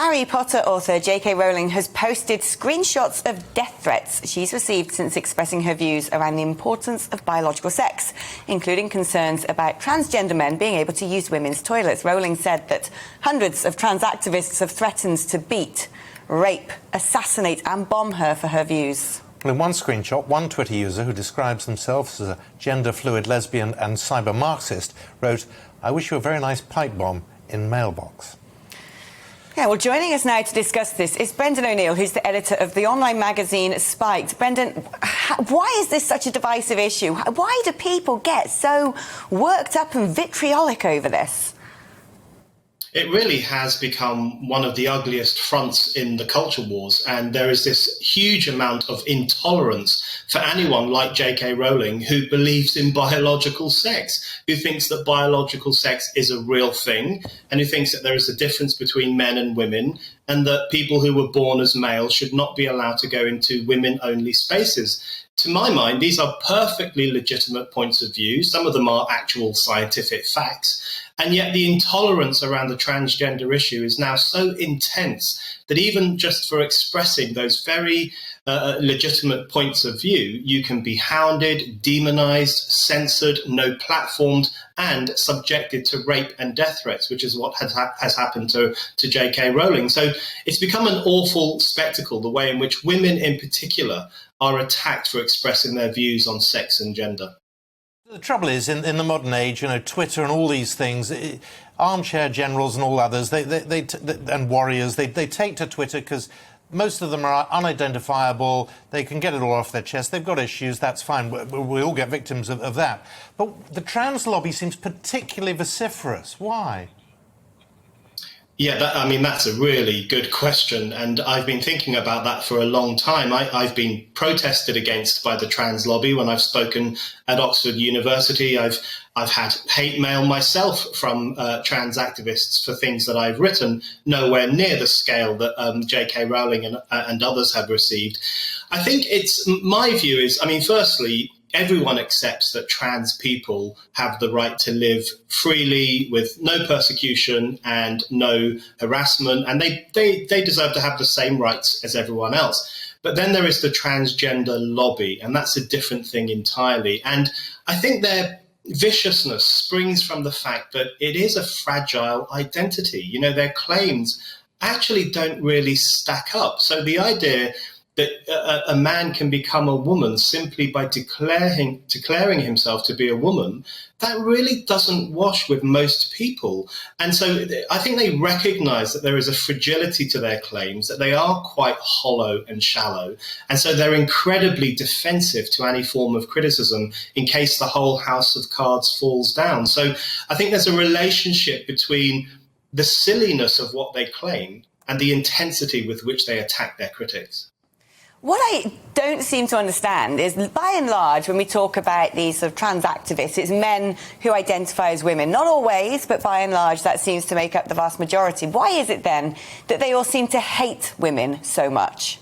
Harry Potter author JK Rowling has posted screenshots of death threats she's received since expressing her views around the importance of biological sex, including concerns about transgender men being able to use women's toilets. Rowling said that hundreds of trans activists have threatened to beat, rape, assassinate and bomb her for her views. In one screenshot, one Twitter user who describes themselves as a gender-fluid lesbian and cyber-Marxist wrote, "I wish you a very nice pipe bomb in mailbox." Yeah, well, joining us now to discuss this is Brendan O'Neill, who's the editor of the online magazine Spiked. Brendan, why is this such a divisive issue? Why do people get so worked up and vitriolic over this? It really has become one of the ugliest fronts in the culture wars, and there is this huge amount of intolerance for anyone like JK Rowling who believes in biological sex, who thinks that biological sex is a real thing, and who thinks that there is a difference between men and women, and that people who were born as males should not be allowed to go into women-only spaces. To my mind, these are perfectly legitimate points of view. Some of them are actual scientific facts. And yet the intolerance around the transgender issue is now so intense that even just for expressing those very legitimate points of view, you can be hounded, demonized, censored, no platformed, and subjected to rape and death threats, which is what has happened to JK Rowling. So it's become an awful spectacle, the way in which women in particular are attacked for expressing their views on sex and gender. The trouble is, in the modern age, you know, Twitter and all these things, armchair generals and all others, and warriors, they take to Twitter because most of them are unidentifiable. They can get it all off their chest. They've got issues. That's fine. We all get victims of that. But the trans lobby seems particularly vociferous. Why? Yeah, that's a really good question, and I've been thinking about that for a long time. I've been protested against by the trans lobby when I've spoken at Oxford University. I've had hate mail myself from trans activists for things that I've written, nowhere near the scale that JK Rowling and others have received. I think my view is, firstly, everyone accepts that trans people have the right to live freely with no persecution and no harassment, and they deserve to have the same rights as everyone else. But then there is the transgender lobby, and that's a different thing entirely. And I think their viciousness springs from the fact that it is a fragile identity. You know, their claims actually don't really stack up. So the idea that a man can become a woman simply by declaring himself to be a woman, that really doesn't wash with most people. And so I think they recognize that there is a fragility to their claims, that they are quite hollow and shallow. And so they're incredibly defensive to any form of criticism in case the whole house of cards falls down. So I think there's a relationship between the silliness of what they claim and the intensity with which they attack their critics. What I don't seem to understand is, by and large, when we talk about these sort of trans activists, it's men who identify as women. Not always, but by and large, that seems to make up the vast majority. Why is it then that they all seem to hate women so much?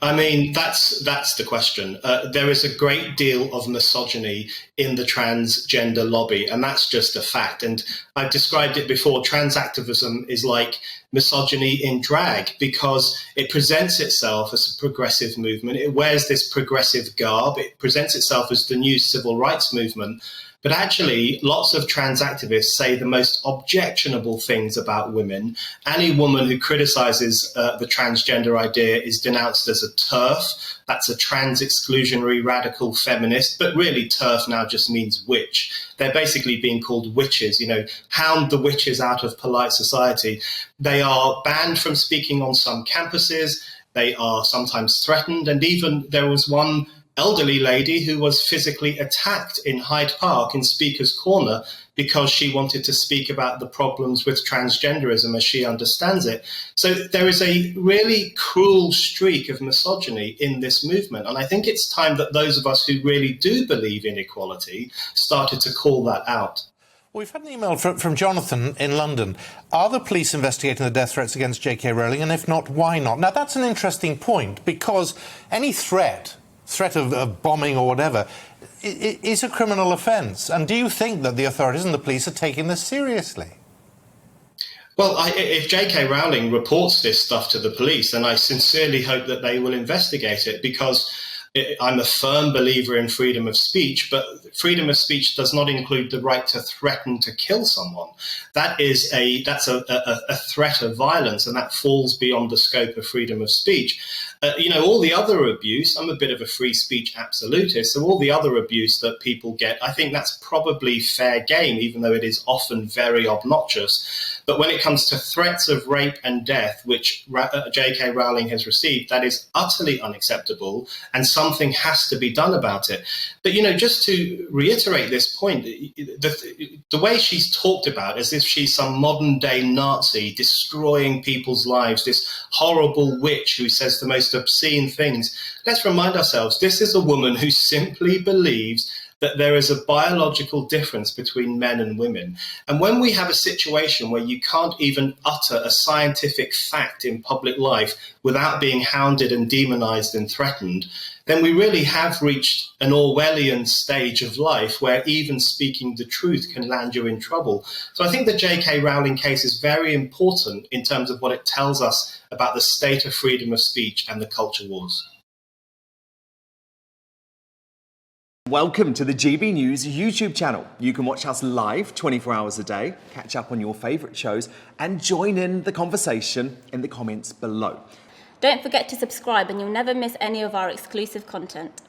That's the question. There is a great deal of misogyny in the transgender lobby, and that's just a fact. And I've described it before. Trans activism is like misogyny in drag because it presents itself as a progressive movement. It wears this progressive garb. It presents itself as the new civil rights movement. But actually, lots of trans activists say the most objectionable things about women. Any woman who criticises the transgender idea is denounced as a TERF. That's a trans exclusionary radical feminist. But really, TERF now just means witch. They're basically being called witches, hound the witches out of polite society. They are banned from speaking on some campuses. They are sometimes threatened. And even there was one elderly lady who was physically attacked in Hyde Park in Speaker's Corner because she wanted to speak about the problems with transgenderism as she understands it. So there is a really cruel streak of misogyny in this movement. And I think it's time that those of us who really do believe in equality started to call that out. We've had an email from Jonathan in London. Are the police investigating the death threats against JK Rowling? And if not, why not? Now, that's an interesting point, because any threat of bombing or whatever is a criminal offence. And do you think that the authorities and the police are taking this seriously? Well, if JK Rowling reports this stuff to the police, then I sincerely hope that they will investigate it, because I'm a firm believer in freedom of speech, but freedom of speech does not include the right to threaten to kill someone. That's a threat of violence, and that falls beyond the scope of freedom of speech. All the other abuse, I'm a bit of a free speech absolutist, so all the other abuse that people get, I think that's probably fair game, even though it is often very obnoxious. But when it comes to threats of rape and death, which JK Rowling has received, that is utterly unacceptable, and something has to be done about it. But, just to reiterate this point, the way she's talked about as if she's some modern day Nazi destroying people's lives, this horrible witch who says the most obscene things. Let's remind ourselves, this is a woman who simply believes that there is a biological difference between men and women. And when we have a situation where you can't even utter a scientific fact in public life without being hounded and demonized and threatened, then we really have reached an Orwellian stage of life where even speaking the truth can land you in trouble. So I think the JK Rowling case is very important in terms of what it tells us about the state of freedom of speech and the culture wars. Welcome to the GB News YouTube channel. You can watch us live 24 hours a day, catch up on your favourite shows, and join in the conversation in the comments below. Don't forget to subscribe and you'll never miss any of our exclusive content.